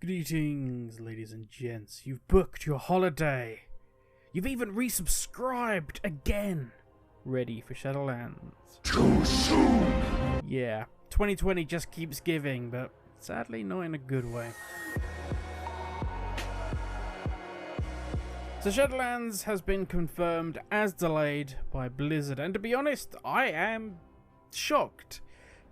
Greetings, ladies and gents. You've booked your holiday. You've even resubscribed again. Ready for Shadowlands. Too soon! Yeah, 2020 just keeps giving, but sadly not in a good way. So Shadowlands has been confirmed as delayed by Blizzard, and to be honest, I am shocked,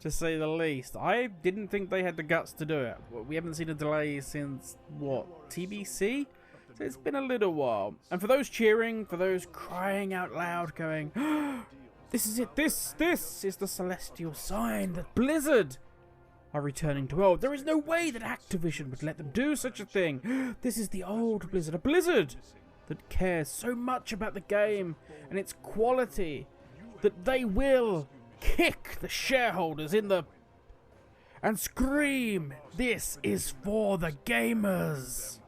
to say the least. I didn't think they had the guts to do it. We haven't seen a delay since, what, TBC? So it's been a little while. And for those cheering, for those crying out loud, going, oh, this is it, this is the celestial sign that Blizzard are returning to old. There is no way that Activision would let them do such a thing. This is the old Blizzard, a Blizzard that cares so much about the game and its quality that they will kick the shareholders in the and scream, this is for the gamers.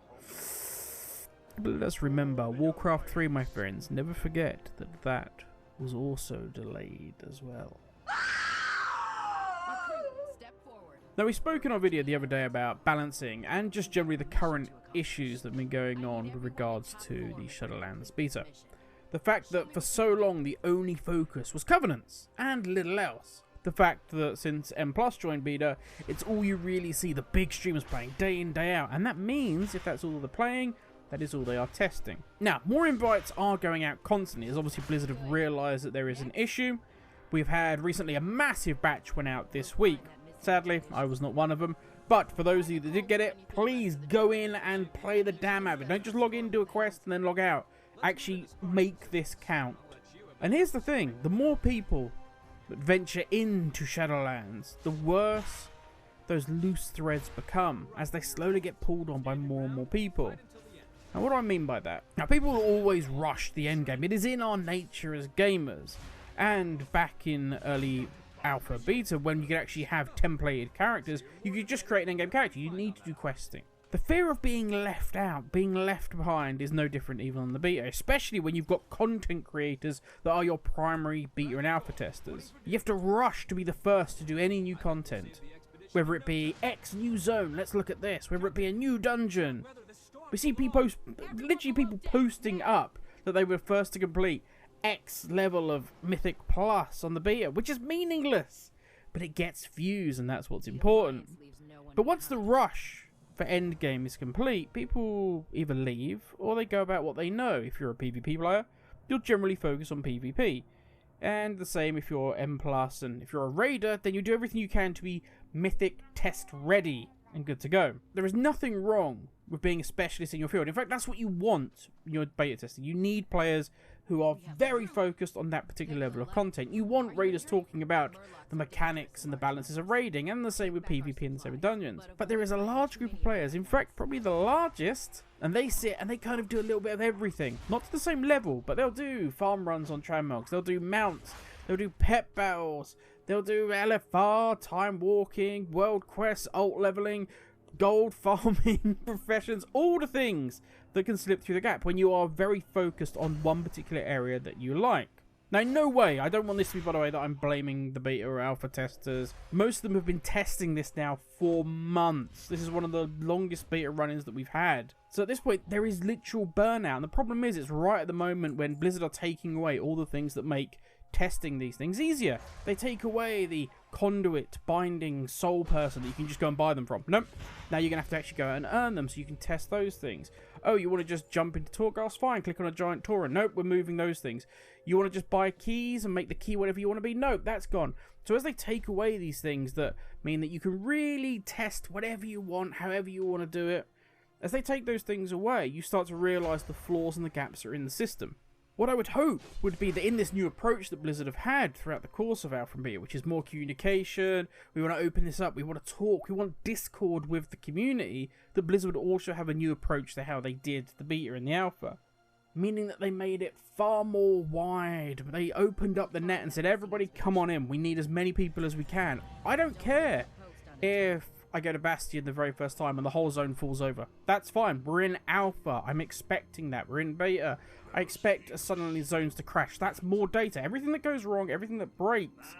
But let's remember, Warcraft 3, my friends, never forget that that was also delayed as well. Now, we spoke in our video the other day about balancing and just generally the current issues that have been going on with regards to the Shadowlands beta. The fact that for so long the only focus was Covenants and little else. The fact that since M+ joined beta, it's all you really see the big streamers playing day in, day out. And that means if that's all they're playing, that is all they are testing. Now, more invites are going out constantly, as obviously Blizzard have realised that there is an issue. We've had recently a massive batch went out this week. Sadly, I was not one of them. But for those of you that did get it, please go in and play the damn out of it. Don't just log in, do a quest, and then log out. Actually make this count. And here's the thing, the more people that venture into Shadowlands, the worse those loose threads become as they slowly get pulled on by more and more people. Now, what do I mean by that? Now, people will always rush the endgame. It is in our nature as gamers. And back in early alpha beta, when you could actually have templated characters, you could just create an endgame character. You need to do questing. The fear of being left out, being left behind, is no different even on the beta, especially when you've got content creators that are your primary beta and alpha testers. You have to rush to be the first to do any new content. Whether it be X new zone, let's look at this, whether it be a new dungeon. We see people, literally people posting up that they were first to complete X level of Mythic Plus on the beta, which is meaningless. But it gets views, and that's what's important. But once the rush for endgame is complete, people either leave or they go about what they know. If you're a PvP player, you'll generally focus on PvP. And the same if you're M+, and if you're a raider, then you do everything you can to be Mythic test ready and good to go. There is nothing wrong with being a specialist in your field. In fact, that's what you want in your beta testing. You need players who are very focused on that particular level of content. You want raiders talking about the mechanics and the balances of raiding, and the same with PvP and the same with dungeons. But there is a large group of players, in fact probably the largest, and they sit and they kind of do a little bit of everything. Not to the same level, but they'll do farm runs on Trammogs, they'll do mounts, they'll do pet battles, they'll do LFR, time walking, world quests, alt leveling, gold farming, professions, all the things that can slip through the gap when you are very focused on one particular area that you like. Now, in no way, I don't want this to be, by the way, that I'm blaming the beta or alpha testers. Most of them have been testing this now for months. This is one of the longest beta run-ins that we've had. So at this point, there is literal burnout. And the problem is, it's right at the moment when Blizzard are taking away all the things that make testing these things easier. They take away the conduit, binding, soul person that you can just go and buy them from. Nope. Now you're going to have to actually go and earn them so you can test those things. Oh, you want to just jump into Torghast? Fine, click on a giant torrent. Nope, we're moving those things. You want to just buy keys and make the key whatever you want to be? Nope, that's gone. So as they take away these things that mean that you can really test whatever you want, however you want to do it, as they take those things away, you start to realise the flaws and the gaps that are in the system. What I would hope would be that in this new approach that Blizzard have had throughout the course of Alpha and Beta, which is more communication, we want to open this up, we want to talk, we want Discord with the community, that Blizzard would also have a new approach to how they did the Beta and the Alpha. Meaning that they made it far more wide. They opened up the net and said, everybody come on in, we need as many people as we can. I don't care if I go to Bastion the very first time and the whole zone falls over. That's fine, we're in Alpha, I'm expecting that, we're in Beta. I expect suddenly zones to crash. That's more data. Everything that goes wrong, everything that breaks,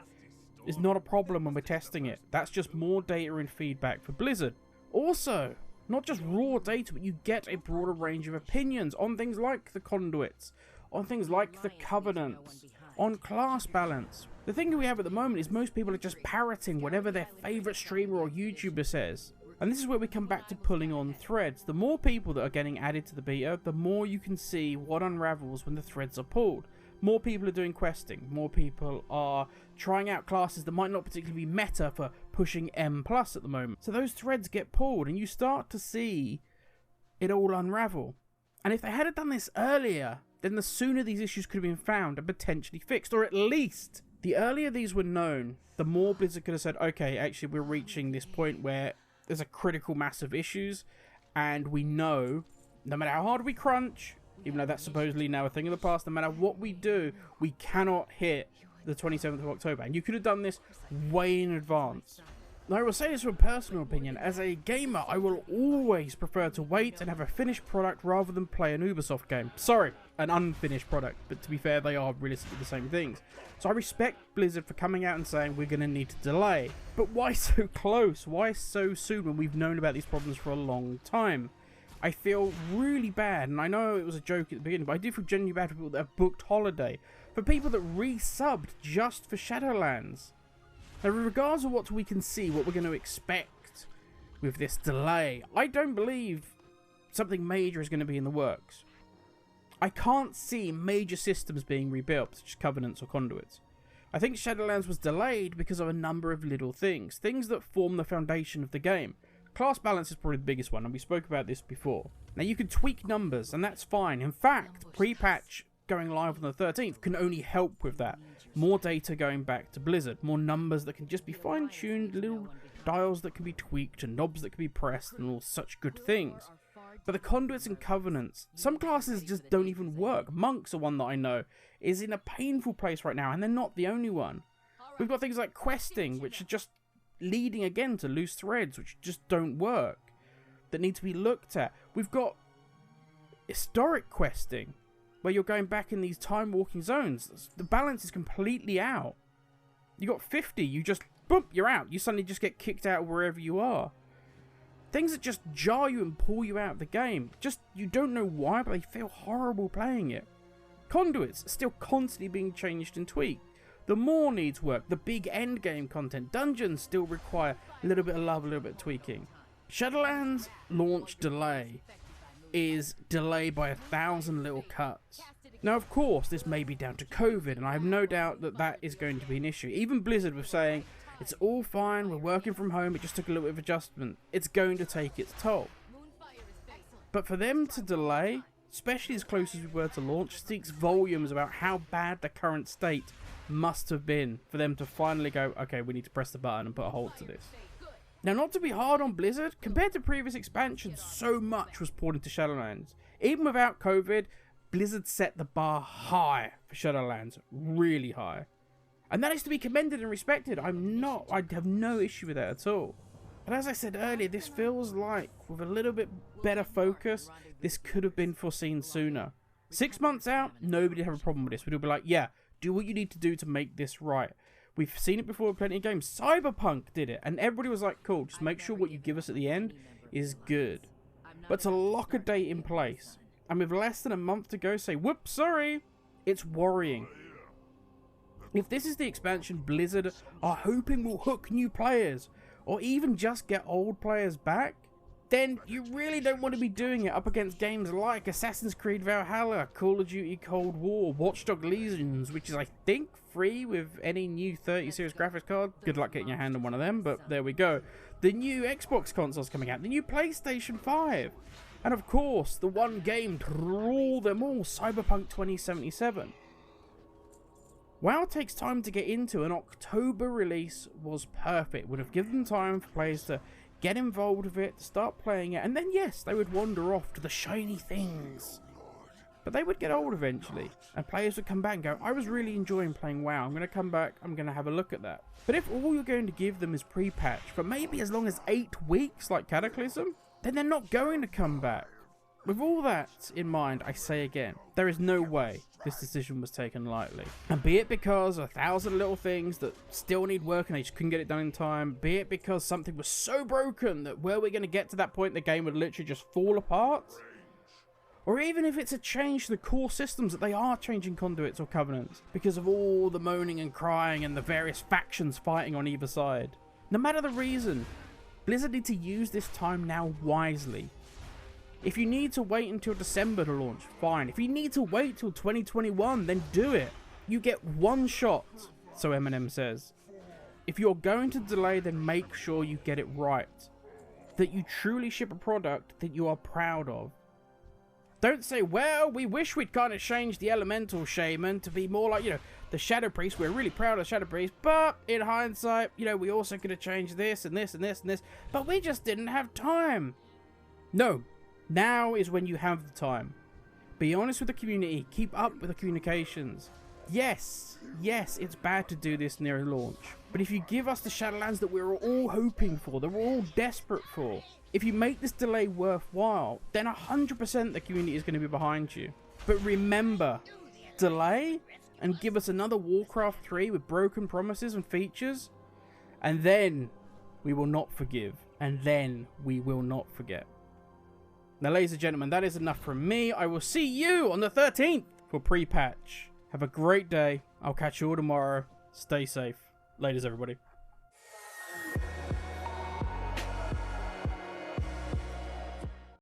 is not a problem when we're testing it. That's just more data and feedback for Blizzard. Also, Not just raw data, but you get a broader range of opinions on things like the conduits, on things like the covenants, on class balance. The thing we have at the moment is most people are just parroting whatever their favourite streamer or YouTuber says. And this is where we come back to pulling on threads. The more people that are getting added to the beta, the more you can see what unravels when the threads are pulled. More people are doing questing, more people are trying out classes that might not particularly be meta for pushing M+ at the moment. So those threads get pulled and you start to see it all unravel. And if they had done this earlier, then the sooner these issues could have been found and potentially fixed, or at least the earlier these were known, the more Blizzard could have said, okay, actually we're reaching this point where there's a critical mass of issues and we know no matter how hard we crunch, even though that's supposedly now a thing in the past, no matter what we do, we cannot hit the 27th of October. And you could have done this way in advance. Now, I will say this from a personal opinion. As a gamer, I will always prefer to wait and have a finished product rather than play an Ubisoft game. Sorry, an unfinished product. But to be fair, they are realistically the same things. So I respect Blizzard for coming out and saying we're going to need to delay. But why so close? Why so soon when we've known about these problems for a long time? I feel really bad, and I know it was a joke at the beginning, but I do feel genuinely bad for people that have booked holiday. For people that resubbed just for Shadowlands. Now, regardless of what we can see, what we're going to expect with this delay, I don't believe something major is going to be in the works. I can't see major systems being rebuilt, such as covenants or conduits. I think Shadowlands was delayed because of a number of little things. Things that form the foundation of the game. Class balance is probably the biggest one, and we spoke about this before. Now, you can tweak numbers, and that's fine. In fact, pre-patch going live on the 13th can only help with that. More data going back to Blizzard. More numbers that can just be fine-tuned, little dials that can be tweaked, and knobs that can be pressed, and all such good things. But the conduits and covenants, some classes just don't even work. Monks are one that I know is in a painful place right now, and they're not the only one. We've got things like questing, which are just leading again to loose threads which just don't work, that need to be looked at. We've got historic questing where you're going back in these time walking zones. The balance is completely out. You got 50, you just boom, you're out. You suddenly just get kicked out wherever you are. Things that just jar you and pull you out of the game. Just, you don't know why, but they feel horrible playing it. Conduits are still constantly being changed and tweaked. The more needs work, the big end game content. Dungeons still require a little bit of love, a little bit of tweaking. Shadowlands launch delay is delayed by 1,000 little cuts. Now, of course, this may be down to COVID, and I have no doubt that that is going to be an issue. Even Blizzard was saying, it's all fine, we're working from home, it just took a little bit of adjustment. It's going to take its toll. But for them to delay, especially as close as we were to launch, speaks volumes about how bad the current state must have been for them to finally go, okay, we need to press the button and put a halt to this. Now, not to be hard on Blizzard, compared to previous expansions, so much was poured into Shadowlands. Even without COVID, Blizzard set the bar high for Shadowlands, really high. And that is to be commended and respected. I have no issue with that at all. But as I said earlier, this feels like, with a little bit better focus, this could have been foreseen sooner. 6 months out, nobody would have a problem with this. We'd all be like, yeah, do what you need to do to make this right. We've seen it before with plenty of games. Cyberpunk did it, and everybody was like, cool, just make sure what you give us at the end is good. But to lock a date in place, and with less than a month to go, say, whoops, sorry, it's worrying. If this is the expansion Blizzard are hoping will hook new players, or even just get old players back, then you really don't want to be doing it up against games like Assassin's Creed Valhalla, Call of Duty Cold War, Watch Dogs Legion, which is, I think, free with any new 30 series graphics card. Good luck getting your hand on one of them, but there we go. The new Xbox consoles coming out, the new PlayStation 5, and of course, the one game to rule them all, Cyberpunk 2077. While it takes time to get into, an October release was perfect. Would have given them time for players to get involved with it, to start playing it, and then yes, they would wander off to the shiny things. But they would get old eventually, and players would come back and go, I was really enjoying playing WoW, I'm going to come back, I'm going to have a look at that. But if all you're going to give them is pre-patch for maybe as long as 8 weeks like Cataclysm, then they're not going to come back. With all that in mind, I say again, there is no way this decision was taken lightly. And be it because 1,000 little things that still need work and they just couldn't get it done in time, be it because something was so broken that were we going to get to that point the game would literally just fall apart, or even if it's a change to the core systems that they are changing conduits or covenants because of all the moaning and crying and the various factions fighting on either side. No matter the reason, Blizzard need to use this time now wisely. If you need to wait until December to launch, fine. If you need to wait till 2021, then do it. You get one shot, so Eminem says. If you're going to delay, then make sure you get it right. That you truly ship a product that you are proud of. Don't say, well, we wish we'd kind of changed the Elemental Shaman to be more like, the Shadow Priest. We're really proud of Shadow Priest, but in hindsight, we also could have changed this and this and this and this, but we just didn't have time. No. Now is when you have the time. Be honest with the community. Keep up with the communications. Yes, it's bad to do this near a launch. But if you give us the Shadowlands that we're all hoping for, that we're all desperate for, if you make this delay worthwhile, then 100% the community is going to be behind you. But remember, delay and give us another Warcraft 3 with broken promises and features, and then we will not forgive, and then we will not forget. Now, ladies and gentlemen, that is enough from me. I will see you on the 13th for pre-patch. Have a great day. I'll catch you all tomorrow. Stay safe. Laters, everybody.